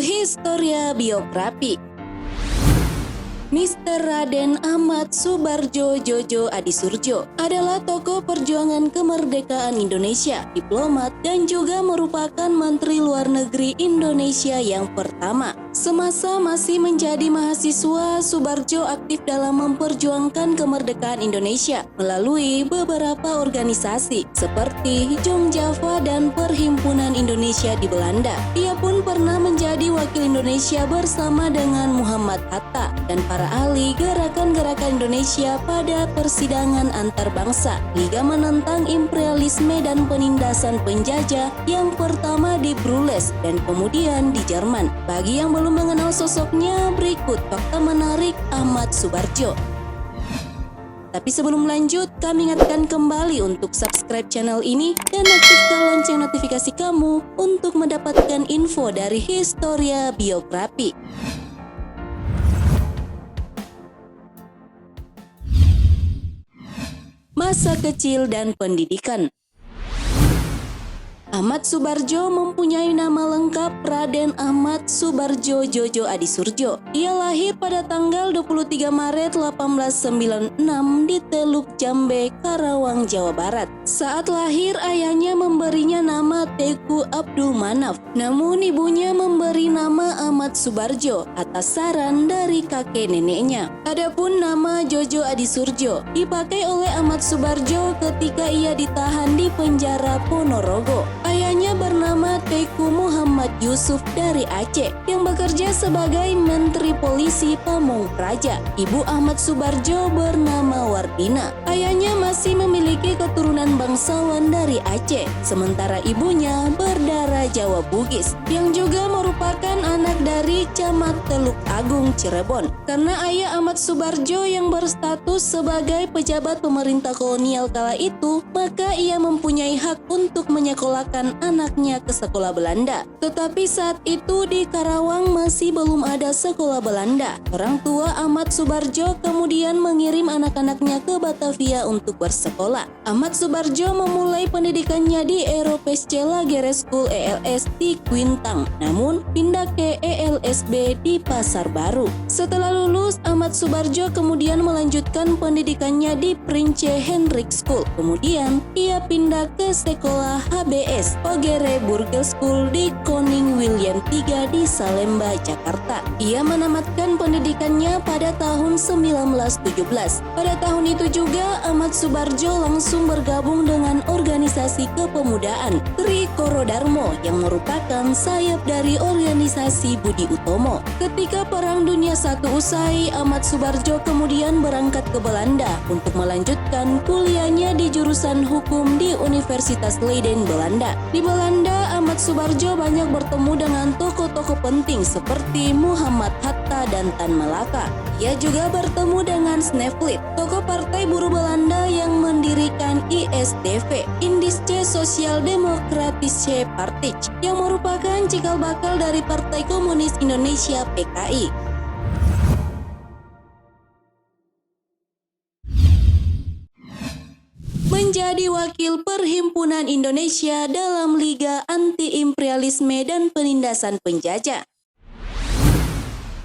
Historia Biografi. Mr. Raden Ahmad Subardjo Djojo Adisurjo adalah tokoh perjuangan kemerdekaan Indonesia, diplomat, dan juga merupakan Menteri Luar Negeri Indonesia yang pertama. Semasa masih menjadi mahasiswa, Subardjo aktif dalam memperjuangkan kemerdekaan Indonesia melalui beberapa organisasi seperti Jong Java dan Perhimpunan Indonesia di Belanda. Ia pun pernah menjadi wakil Indonesia bersama dengan Muhammad Hatta dan para ahli gerakan-gerakan Indonesia pada persidangan antarbangsa, Liga menentang imperialisme dan penindasan penjajah yang pertama di Brules dan kemudian di Jerman. Bagi yang belum mengenal sosoknya, berikut fakta menarik Ahmad Subardjo. Tapi sebelum lanjut, kami ingatkan kembali untuk subscribe channel ini dan aktifkan lonceng notifikasi kamu untuk mendapatkan info dari Historia Biografi. Masa kecil dan pendidikan. Ahmad Subardjo mempunyai nama lengkap Raden Ahmad Subardjo Djojo Adisurjo. Ia lahir pada tanggal 23 Maret 1896 di Teluk Jambe, Karawang, Jawa Barat. Saat lahir, ayahnya memberinya nama Teku Abdul Manaf, namun ibunya memberi nama Ahmad Subardjo atas saran dari kakek neneknya. Adapun nama Djojo Adisurjo dipakai oleh Ahmad Subardjo ketika ia ditahan di penjara Ponorogo. Ayahnya bernama Teku Muhammad Yusuf dari Aceh yang bekerja sebagai Menteri Polisi Pamong Praja. Ibu Ahmad Subardjo bernama Wardina. Ayahnya masih memiliki keturunan bangsawan dari Aceh, sementara ibunya berdarah Jawa Bugis yang juga merupakan anak dari Camat Teluk Agung, Cirebon. Karena ayah Ahmad Subardjo yang berstatus sebagai pejabat pemerintah kolonial kala itu, maka ia mempunyai hak untuk menyekolahkan anaknya ke sekolah Belanda. Tetapi saat itu di Karawang masih belum ada sekolah Belanda. Orang tua Ahmad Subardjo kemudian mengirim anak-anaknya ke Batavia untuk bersekolah. Ahmad Subardjo memulai pendidikannya di Europesce Lagere School ELS di Kuintang, namun pindah ke ELSB di Pasar Baru. Setelah lulus, Ahmad Subardjo kemudian melanjutkan pendidikannya di Prince Hendrik School. Kemudian ia pindah ke sekolah HBS Ogere Burger School di Koning William III di Salemba, Jakarta. Ia menamatkan pendidikannya pada tahun 1917. Pada tahun itu juga Ahmad Subardjo langsung bergabung dengan organisasi kepemudaan Tri Korodarmo yang merupakan sayap dari organisasi Budi Utomo. Ketika Perang Dunia I usai, Ahmad Subardjo kemudian berangkat ke Belanda untuk melanjutkan kuliahnya di jurusan hukum di Universitas Leiden, Belanda. Di Belanda, Ahmad Subardjo banyak bertemu dengan tokoh-tokoh penting seperti Muhammad Hatta dan Tan Malaka. Ia juga bertemu dengan Snevely, tokoh Partai Buruh Belanda yang mendirikan ISDV, Indische Sosial Demokratische Partij, yang merupakan cikal bakal dari Partai Komunis Indonesia PKI. Menjadi wakil Perhimpunan Indonesia dalam Liga Anti-Imperialisme dan Penindasan Penjajah.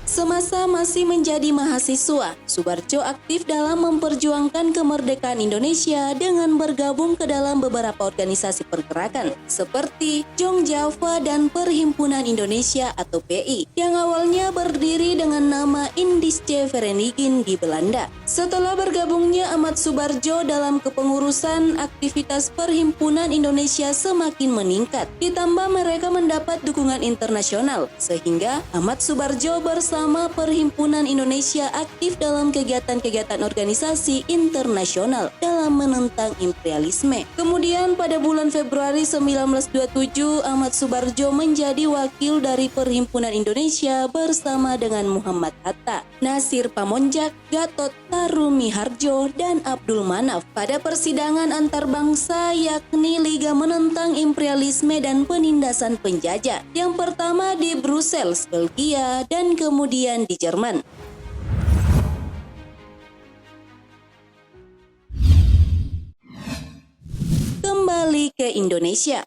Semasa masih menjadi mahasiswa, Subardjo aktif dalam memperjuangkan kemerdekaan Indonesia dengan bergabung ke dalam beberapa organisasi pergerakan seperti Jong Java dan Perhimpunan Indonesia atau PI yang awalnya berdiri dengan nama Indische Vereniging di Belanda. Setelah bergabungnya Ahmad Subardjo dalam kepengurusan, aktivitas Perhimpunan Indonesia semakin meningkat. Ditambah mereka mendapat dukungan internasional sehingga Ahmad Subardjo bersama Perhimpunan Indonesia aktif dalam kegiatan-kegiatan organisasi internasional dalam menentang imperialisme. Kemudian pada bulan Februari 1927, Ahmad Subardjo menjadi wakil dari Perhimpunan Indonesia bersama dengan Muhammad Hatta, Nasir Pamonjak, Gatot Tarumiharjo, dan Abdul Manaf pada persidangan antarbangsa yakni Liga Menentang Imperialisme dan Penindasan Penjajah yang pertama di Brussels, Belgia, dan kemudian di Jerman. Kembali ke Indonesia.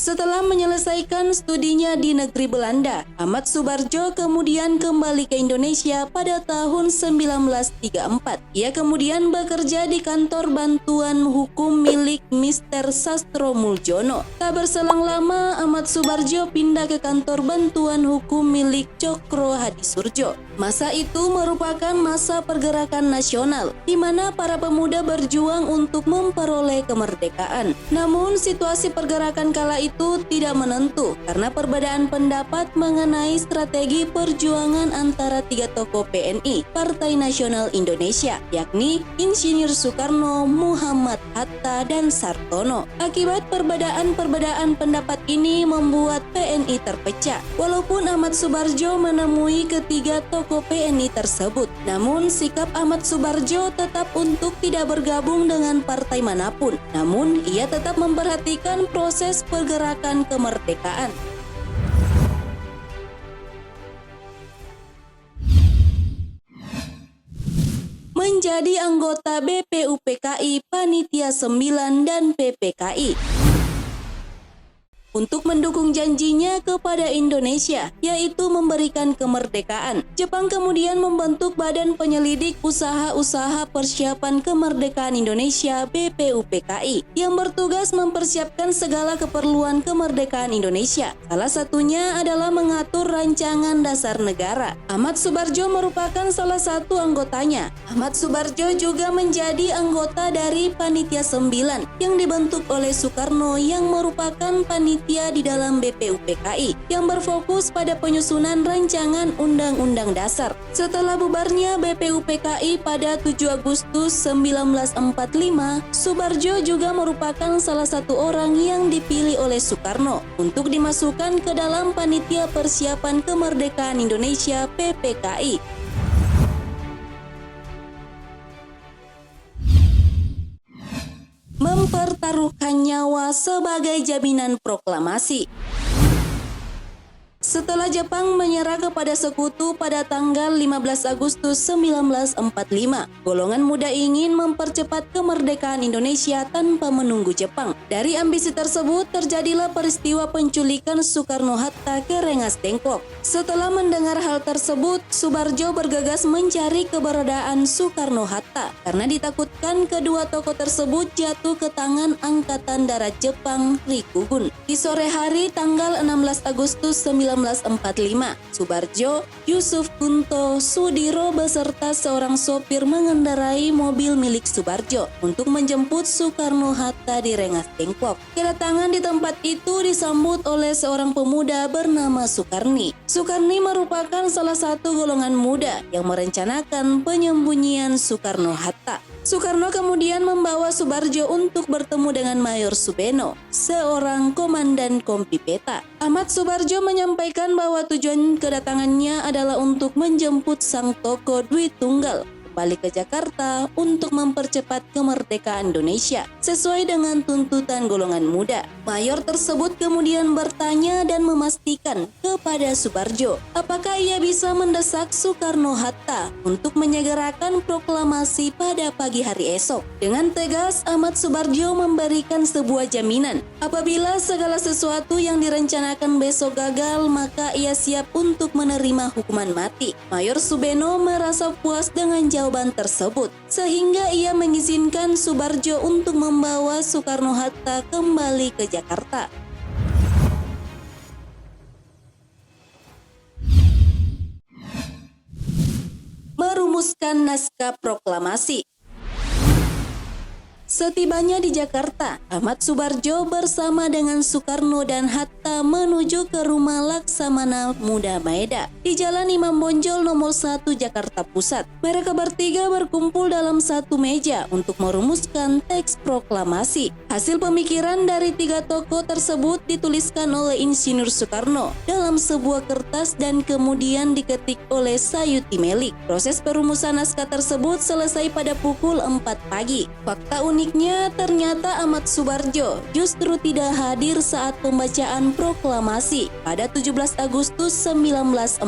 Setelah menyelesaikan studinya di negeri Belanda, Ahmad Soebardjo kemudian kembali ke Indonesia pada tahun 1934. Ia kemudian bekerja di kantor bantuan hukum milik Mr. Sastro Muljono. Tak berselang lama, Ahmad Soebardjo pindah ke kantor bantuan hukum milik Cokro Hadisurjo. Masa itu merupakan masa pergerakan nasional, di mana para pemuda berjuang untuk memperoleh kemerdekaan. Namun, situasi pergerakan kala itu tidak menentu karena perbedaan pendapat mengenai strategi perjuangan antara tiga tokoh PNI, Partai Nasional Indonesia, yakni Insinyur Soekarno, Muhammad Hatta, dan Sartono. Akibat perbedaan pendapat ini membuat PNI terpecah. Walaupun Ahmad Soebardjo menemui ketiga tokoh PNI tersebut, namun sikap Ahmad Soebardjo tetap untuk tidak bergabung dengan partai manapun. Namun, ia tetap memperhatikan proses pergerakan kemerdekaan. Menjadi anggota BPUPKI, Panitia 9 dan PPKI. Untuk mendukung janjinya kepada Indonesia, yaitu memberikan kemerdekaan, Jepang kemudian membentuk Badan Penyelidik Usaha-Usaha Persiapan Kemerdekaan Indonesia (BPUPKI) yang bertugas mempersiapkan segala keperluan kemerdekaan Indonesia. Salah satunya adalah mengatur rancangan dasar negara. Ahmad Soebardjo merupakan salah satu anggotanya. Ahmad Soebardjo juga menjadi anggota dari Panitia 9 yang dibentuk oleh Soekarno yang merupakan panitia di dalam BPUPKI yang berfokus pada penyusunan rancangan Undang-Undang Dasar. Setelah bubarnya BPUPKI pada 7 Agustus 1945, Soebardjo juga merupakan salah satu orang yang dipilih oleh Soekarno untuk dimasukkan ke dalam Panitia Persiapan Kemerdekaan Indonesia (PPKI). Mempertaruhkan nyawa sebagai jaminan proklamasi. Setelah Jepang menyerah kepada sekutu pada tanggal 15 Agustus 1945, golongan muda ingin mempercepat kemerdekaan Indonesia tanpa menunggu Jepang. Dari ambisi tersebut terjadilah peristiwa penculikan Soekarno-Hatta ke Rengas Dengklok. Setelah mendengar hal tersebut, Soebardjo bergegas mencari keberadaan Soekarno-Hatta karena ditakutkan kedua tokoh tersebut jatuh ke tangan Angkatan Darat Jepang Rikugun. Di sore hari tanggal 16 Agustus 1945, Soebardjo, Yusuf Kunto, Sudiro beserta seorang sopir mengendarai mobil milik Soebardjo untuk menjemput Soekarno-Hatta di Rengas Dengklok. Kedatangan di tempat itu disambut oleh seorang pemuda bernama Sukarni. Sukarni merupakan salah satu golongan muda yang merencanakan penyembunyian Soekarno-Hatta. Soekarno kemudian membawa Soebardjo untuk bertemu dengan Mayor Subeno, seorang komandan Kompi Peta. Ahmad Soebardjo menyampaikan bahwa tujuan kedatangannya adalah untuk menjemput sang tokoh Dwi Tunggal kembali ke Jakarta untuk mempercepat kemerdekaan Indonesia sesuai dengan tuntutan golongan muda. Mayor tersebut kemudian bertanya dan memastikan kepada Soebardjo apakah ia bisa mendesak Soekarno-Hatta untuk menyegerakan proklamasi pada pagi hari esok. Dengan tegas, Ahmad Soebardjo memberikan sebuah jaminan. Apabila segala sesuatu yang direncanakan besok gagal, maka ia siap untuk menerima hukuman mati. Mayor Subeno merasa puas dengan jawaban tersebut, sehingga ia mengizinkan Soebardjo untuk membawa Soekarno-Hatta kembali ke Jakarta. Merumuskan naskah proklamasi. Setibanya di Jakarta, Ahmad Soebardjo bersama dengan Soekarno dan Hatta menuju ke rumah Laksamana Muda Maeda di Jalan Imam Bonjol nomor 1 Jakarta Pusat. Mereka bertiga berkumpul dalam satu meja untuk merumuskan teks proklamasi. Hasil pemikiran dari tiga tokoh tersebut dituliskan oleh Insinyur Soekarno dalam sebuah kertas dan kemudian diketik oleh Sayuti Melik. Proses perumusan naskah tersebut selesai pada pukul 4 pagi. Fakta unik uniknya, ternyata Ahmad Soebardjo justru tidak hadir saat pembacaan proklamasi pada 17 Agustus 1945.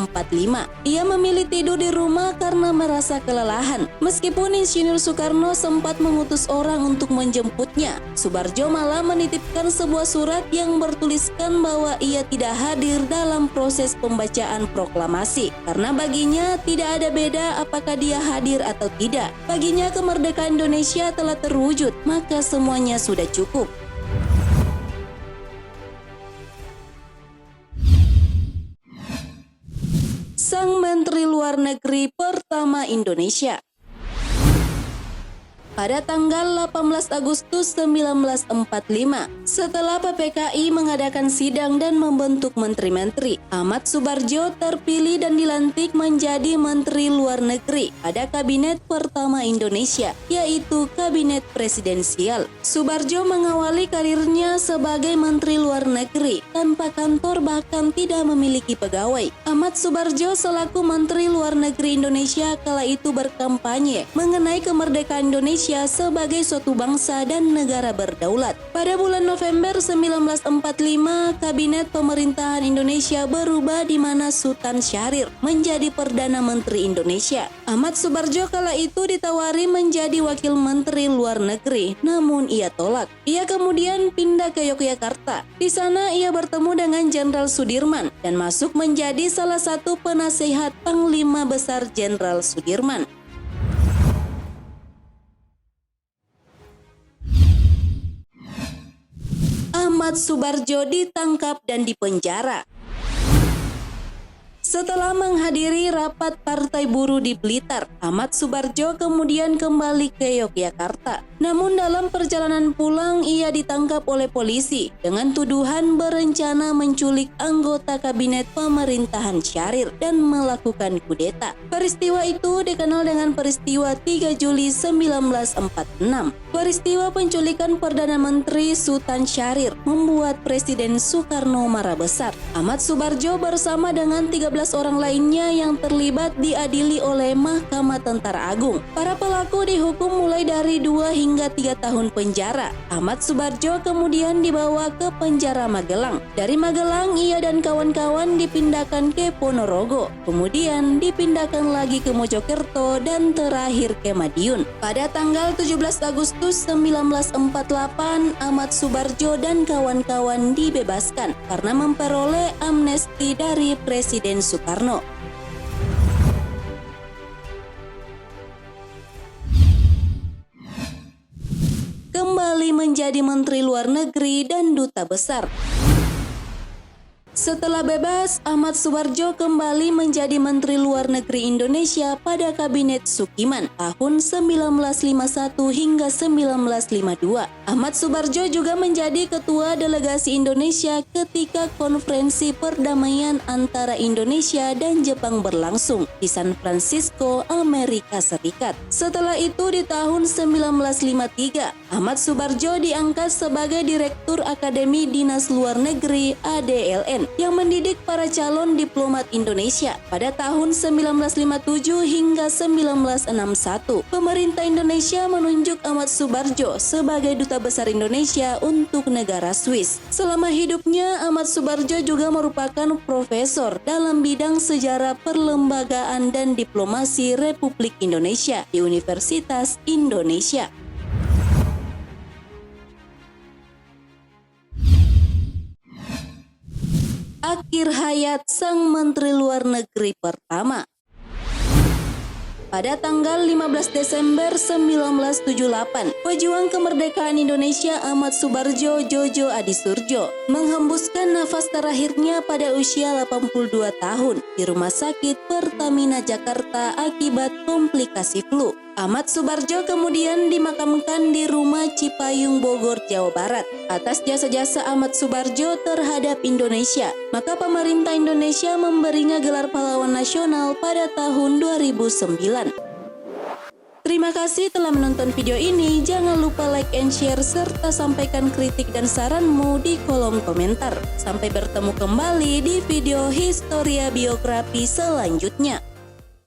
Ia memilih tidur di rumah karena merasa kelelahan. Meskipun Insinyur Soekarno sempat mengutus orang untuk menjemputnya, Soebardjo malah menitipkan sebuah surat yang bertuliskan bahwa ia tidak hadir dalam proses pembacaan proklamasi karena baginya tidak ada beda apakah dia hadir atau tidak. Baginya kemerdekaan Indonesia telah terwujud, maka semuanya sudah cukup. Sang Menteri Luar Negeri pertama Indonesia. Pada tanggal 18 Agustus 1945, setelah PPKI mengadakan sidang dan membentuk menteri-menteri, Ahmad Soebardjo terpilih dan dilantik menjadi Menteri Luar Negeri pada Kabinet pertama Indonesia, yaitu Kabinet Presidensial. Soebardjo mengawali karirnya sebagai Menteri Luar Negeri tanpa kantor, bahkan tidak memiliki pegawai. Ahmad Soebardjo selaku Menteri Luar Negeri Indonesia kala itu berkampanye mengenai kemerdekaan Indonesia sebagai suatu bangsa dan negara berdaulat. Pada bulan November 1945, Kabinet Pemerintahan Indonesia berubah di mana Sultan Syahrir menjadi Perdana Menteri Indonesia. Ahmad Soebardjo kala itu ditawari menjadi Wakil Menteri Luar Negeri, namun ia tolak. Ia kemudian pindah ke Yogyakarta. Di sana ia bertemu dengan Jenderal Sudirman dan masuk menjadi salah satu penasehat Panglima Besar Jenderal Sudirman. Ahmad Soebardjo ditangkap dan dipenjara. Setelah menghadiri rapat Partai Buruh di Blitar, Ahmad Soebardjo kemudian kembali ke Yogyakarta. Namun dalam perjalanan pulang ia ditangkap oleh polisi dengan tuduhan berencana menculik anggota kabinet pemerintahan Syahrir dan melakukan kudeta. Peristiwa itu dikenal dengan peristiwa 3 Juli 1946. Peristiwa penculikan Perdana Menteri Sultan Syahrir membuat Presiden Soekarno marah besar. Ahmad Soebardjo bersama dengan 13 orang lainnya yang terlibat diadili oleh Mahkamah Tentara Agung. Para pelaku dihukum mulai dari 2 hingga 3 tahun penjara. Ahmad Soebardjo kemudian dibawa ke penjara Magelang. Dari Magelang, ia dan kawan-kawan dipindahkan ke Ponorogo. Kemudian dipindahkan lagi ke Mojokerto dan terakhir ke Madiun. Pada tanggal 17 Agustus 1948, Ahmad Soebardjo dan kawan-kawan dibebaskan karena memperoleh amnesti dari Presiden Soekarno. Kembali menjadi Menteri Luar Negeri dan Duta Besar. Setelah bebas, Ahmad Soebardjo kembali menjadi Menteri Luar Negeri Indonesia pada Kabinet Sukiman tahun 1951 hingga 1952. Ahmad Soebardjo juga menjadi Ketua Delegasi Indonesia ketika Konferensi Perdamaian antara Indonesia dan Jepang berlangsung di San Francisco, Amerika Serikat. Setelah itu di tahun 1953, Ahmad Soebardjo diangkat sebagai Direktur Akademi Dinas Luar Negeri ADLN yang mendidik para calon diplomat Indonesia. Pada tahun 1957 hingga 1961, pemerintah Indonesia menunjuk Ahmad Soebardjo sebagai Duta Besar Indonesia untuk negara Swiss. Selama hidupnya, Ahmad Soebardjo juga merupakan profesor dalam bidang sejarah perlembagaan dan diplomasi Republik Indonesia di Universitas Indonesia. Akhir hayat sang Menteri Luar Negeri pertama. Pada tanggal 15 Desember 1978, pejuang kemerdekaan Indonesia Ahmad Soebardjo Djojo Adisurjo menghembuskan nafas terakhirnya pada usia 82 tahun di Rumah Sakit Pertamina Jakarta akibat komplikasi flu. Ahmad Soebardjo kemudian dimakamkan di Rumah Cipayung, Bogor, Jawa Barat. Atas jasa-jasa Ahmad Soebardjo terhadap Indonesia, maka pemerintah Indonesia memberinya gelar pahlawan nasional pada tahun 2009. Terima kasih telah menonton video ini. Jangan lupa like and share serta sampaikan kritik dan saranmu di kolom komentar. Sampai bertemu kembali di video Historia Biografi selanjutnya.